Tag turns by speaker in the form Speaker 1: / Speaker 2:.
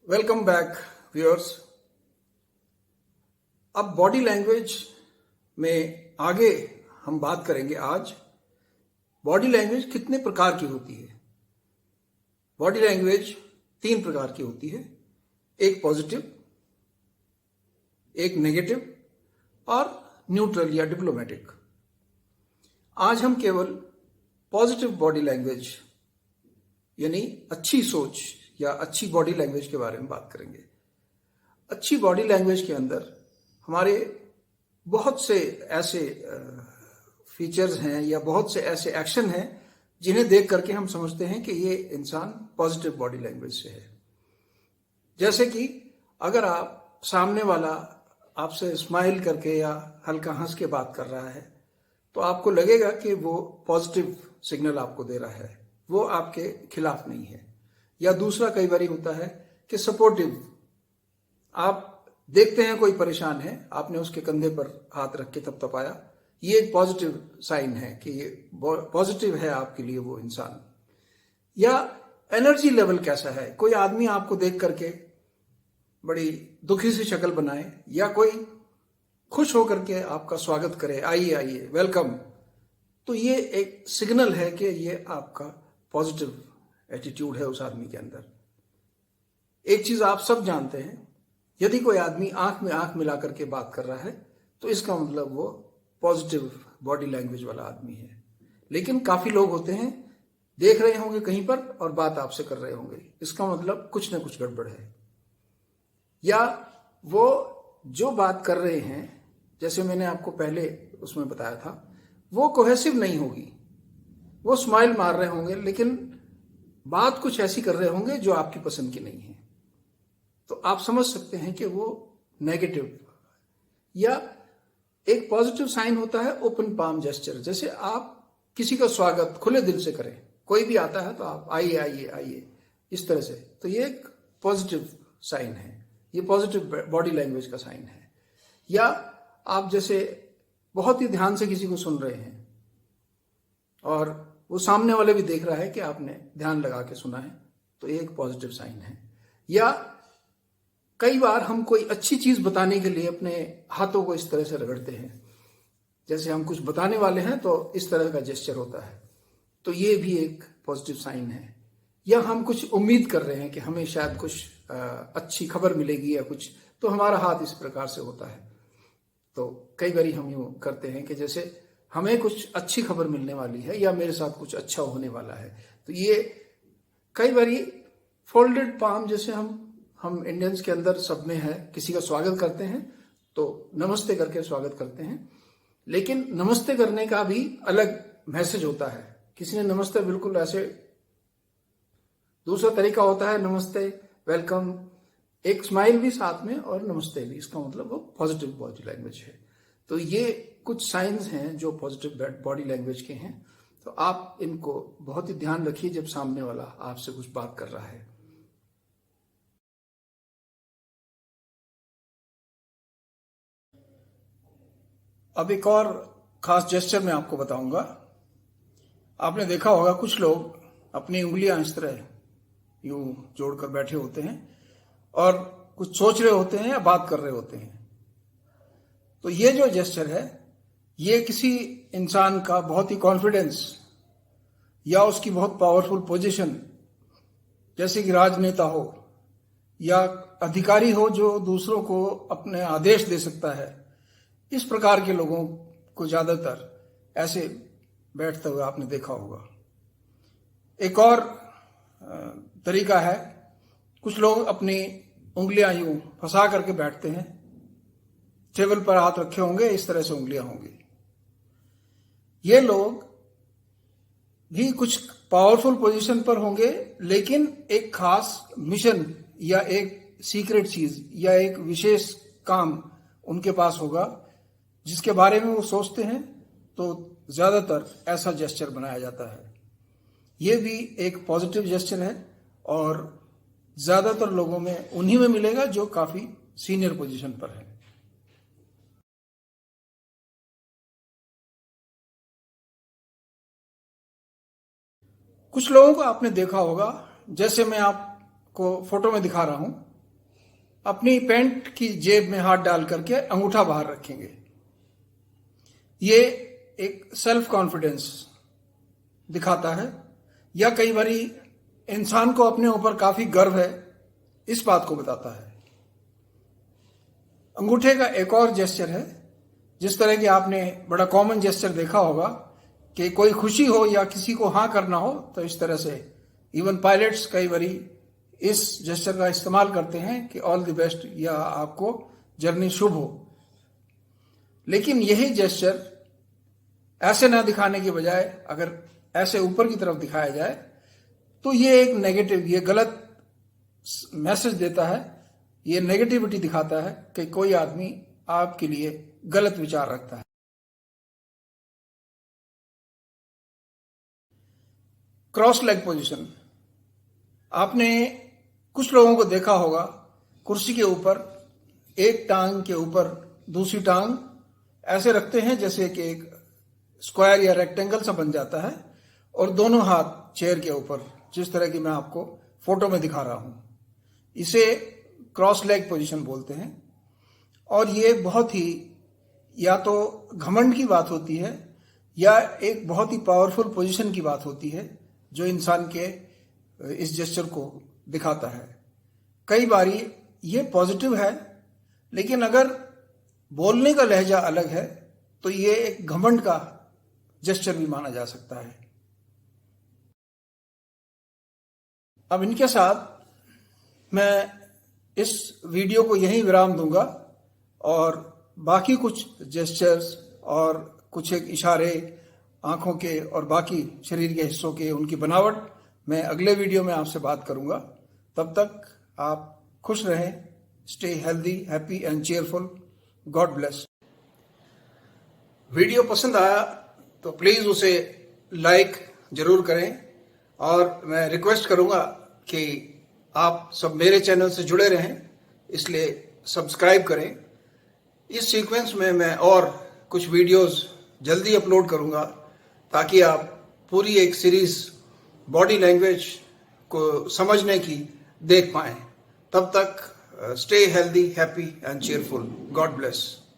Speaker 1: Welcome back viewers. अब body language में आगे हम बात करेंगे। आज बॉडी लैंग्वेज कितने प्रकार की होती है। बॉडी लैंग्वेज 3 प्रकार की होती है, एक पॉजिटिव, एक नेगेटिव और न्यूट्रल या डिप्लोमेटिक। आज हम केवल पॉजिटिव बॉडी लैंग्वेज यानी अच्छी सोच या अच्छी बॉडी लैंग्वेज के बारे में बात करेंगे। अच्छी बॉडी लैंग्वेज के अंदर हमारे बहुत से ऐसे फीचर्स हैं या बहुत से ऐसे एक्शन हैं जिन्हें देख करके हम समझते हैं कि ये इंसान पॉजिटिव बॉडी लैंग्वेज से है। जैसे कि अगर आप सामने वाला आपसे स्माइल करके या हल्का हंस के बात कर रहा है तो आपको लगेगा कि वो पॉजिटिव सिग्नल आपको दे रहा है, वो आपके खिलाफ नहीं है। या दूसरा कई बार होता है कि सपोर्टिव, आप देखते हैं कोई परेशान है, आपने उसके कंधे पर हाथ रख के थपथपाया, ये एक पॉजिटिव साइन है कि ये पॉजिटिव है आपके लिए वो इंसान। या एनर्जी लेवल कैसा है, कोई आदमी आपको देख करके बड़ी दुखी सी शक्ल बनाए या कोई खुश होकर के आपका स्वागत करे, आइए आइए वेलकम, तो ये एक सिग्नल है कि ये आपका पॉजिटिव एटीट्यूड है उस आदमी के अंदर। एक चीज आप सब जानते हैं, यदि कोई आदमी आंख में आंख मिला करके बात कर रहा है तो इसका मतलब वो पॉजिटिव बॉडी लैंग्वेज वाला आदमी है। लेकिन काफी लोग होते हैं, देख रहे होंगे कहीं पर और बात आपसे कर रहे होंगे, इसका मतलब कुछ ना कुछ गड़बड़ है। या वो जो बात कर रहे हैं, जैसे मैंने आपको पहले उसमें बताया था, वो कोहेसिव नहीं होगी, वो स्माइल मार रहे होंगे लेकिन बात कुछ ऐसी कर रहे होंगे जो आपकी पसंद की नहीं है, तो आप समझ सकते हैं कि वो नेगेटिव। या एक पॉजिटिव साइन होता है ओपन पाम जेस्चर, जैसे आप किसी का स्वागत खुले दिल से करें, कोई भी आता है तो आप आइए आइए आइए इस तरह से, तो ये एक पॉजिटिव साइन है, ये पॉजिटिव बॉडी लैंग्वेज का साइन है। या आप जैसे बहुत ही ध्यान से किसी को सुन रहे हैं और वो सामने वाले भी देख रहा है कि आपने ध्यान लगा के सुना है, तो ये एक पॉजिटिव साइन है। या कई बार हम कोई अच्छी चीज बताने के लिए अपने हाथों को इस तरह से रगड़ते हैं, जैसे हम कुछ बताने वाले हैं तो इस तरह का जेस्चर होता है, तो ये भी एक पॉजिटिव साइन है। या हम कुछ उम्मीद कर रहे हैं कि हमें शायद कुछ अच्छी खबर मिलेगी या कुछ, तो हमारा हाथ इस प्रकार से होता है। तो कई बार हम यूं करते हैं कि जैसे हमें कुछ अच्छी खबर मिलने वाली है या मेरे साथ कुछ अच्छा होने वाला है, तो ये कई बार फोल्डेड पाम, जैसे हम इंडियंस के अंदर सब में है, किसी का स्वागत करते हैं तो नमस्ते करके स्वागत करते हैं, लेकिन नमस्ते करने का भी अलग मैसेज होता है। किसी ने नमस्ते बिल्कुल ऐसे, दूसरा तरीका होता है नमस्ते वेलकम, एक स्माइल भी साथ में और नमस्ते भी, इसका मतलब वो पॉजिटिव बॉडी लैंग्वेज है। तो ये कुछ साइंस हैं जो पॉजिटिव बॉडी लैंग्वेज के हैं, तो आप इनको बहुत ही ध्यान रखिए जब सामने वाला आपसे कुछ बात कर रहा है। अब एक और खास जेस्चर मैं आपको बताऊंगा। आपने देखा होगा कुछ लोग अपनी उंगलियां इस तरह यूं जोड़कर बैठे होते हैं और कुछ सोच रहे होते हैं या बात कर रहे होते हैं, तो ये जो जेस्चर है ये किसी इंसान का बहुत ही कॉन्फिडेंस या उसकी बहुत पावरफुल पोजीशन, जैसे कि राजनेता हो या अधिकारी हो जो दूसरों को अपने आदेश दे सकता है, इस प्रकार के लोगों को ज्यादातर ऐसे बैठते हुए आपने देखा होगा। एक और तरीका है, कुछ लोग अपनी उंगलियां यूं फंसा करके बैठते हैं, टेबल पर हाथ रखे होंगे, इस तरह से उंगलियां होंगी। ये लोग भी कुछ पावरफुल पोजीशन पर होंगे, लेकिन एक खास मिशन या एक सीक्रेट चीज या एक विशेष काम उनके पास होगा जिसके बारे में वो सोचते हैं, तो ज्यादातर ऐसा जेस्चर बनाया जाता है। ये भी एक पॉजिटिव जेस्चर है और ज्यादातर लोगों में उन्हीं में मिलेगा जो काफी सीनियर पोजीशन पर है। कुछ लोगों को आपने देखा होगा, जैसे मैं आपको फोटो में दिखा रहा हूं, अपनी पैंट की जेब में हाथ डाल करके अंगूठा बाहर रखेंगे। ये एक सेल्फ कॉन्फिडेंस दिखाता है, या कई बारी इंसान को अपने ऊपर काफी गर्व है, इस बात को बताता है। अंगूठे का एक और जेस्चर है, जिस तरह कि आपने बड़ा कॉमन जेस्चर देखा होगा कि कोई खुशी हो या किसी को हाँ करना हो तो इस तरह से इवन पायलट्स कई बारी इस जेस्चर का इस्तेमाल करते हैं कि ऑल द बेस्ट या आपको जर्नी शुभ हो। लेकिन यही जेस्चर ऐसे ना दिखाने के बजाय अगर ऐसे ऊपर की तरफ दिखाया जाए तो ये एक नेगेटिव, ये गलत मैसेज देता है, ये नेगेटिविटी दिखाता है कि कोई आदमी आपके लिए गलत विचार रखता है। क्रॉस लेग पोजीशन, आपने कुछ लोगों को देखा होगा कुर्सी के ऊपर एक टांग के ऊपर दूसरी टांग ऐसे रखते हैं जैसे कि एक स्क्वायर या रेक्टेंगल सा बन जाता है, और दोनों हाथ चेयर के ऊपर, जिस तरह की मैं आपको फोटो में दिखा रहा हूं। इसे क्रॉस लेग पोजीशन बोलते हैं। और ये बहुत ही या तो घमंड की बात होती है या एक बहुत ही पावरफुल पोजीशन की बात होती है जो इंसान के इस जेस्चर को दिखाता है। कई बारी ये पॉजिटिव है, लेकिन अगर बोलने का लहजा अलग है तो ये एक घमंड का जेस्चर भी माना जा सकता है। अब इनके साथ मैं इस वीडियो को यहीं विराम दूंगा और बाकी कुछ जेस्चर्स और कुछ एक इशारे आंखों के और बाकी शरीर के हिस्सों के, उनकी बनावट मैं अगले वीडियो में आपसे बात करूंगा। तब तक आप खुश रहें, stay healthy, happy and cheerful. God bless. Video पसंद आया तो प्लीज उसे लाइक जरूर करें, और मैं रिक्वेस्ट करूंगा कि आप सब मेरे चैनल से जुड़े रहें, इसलिए सब्सक्राइब करें। इस सीक्वेंस में मैं और कुछ वीडियोस जल्दी अपलोड करूंगा ताकि आप पूरी एक सीरीज बॉडी लैंग्वेज को समझने की देख पाएं। तब तक stay healthy, happy and cheerful. God bless.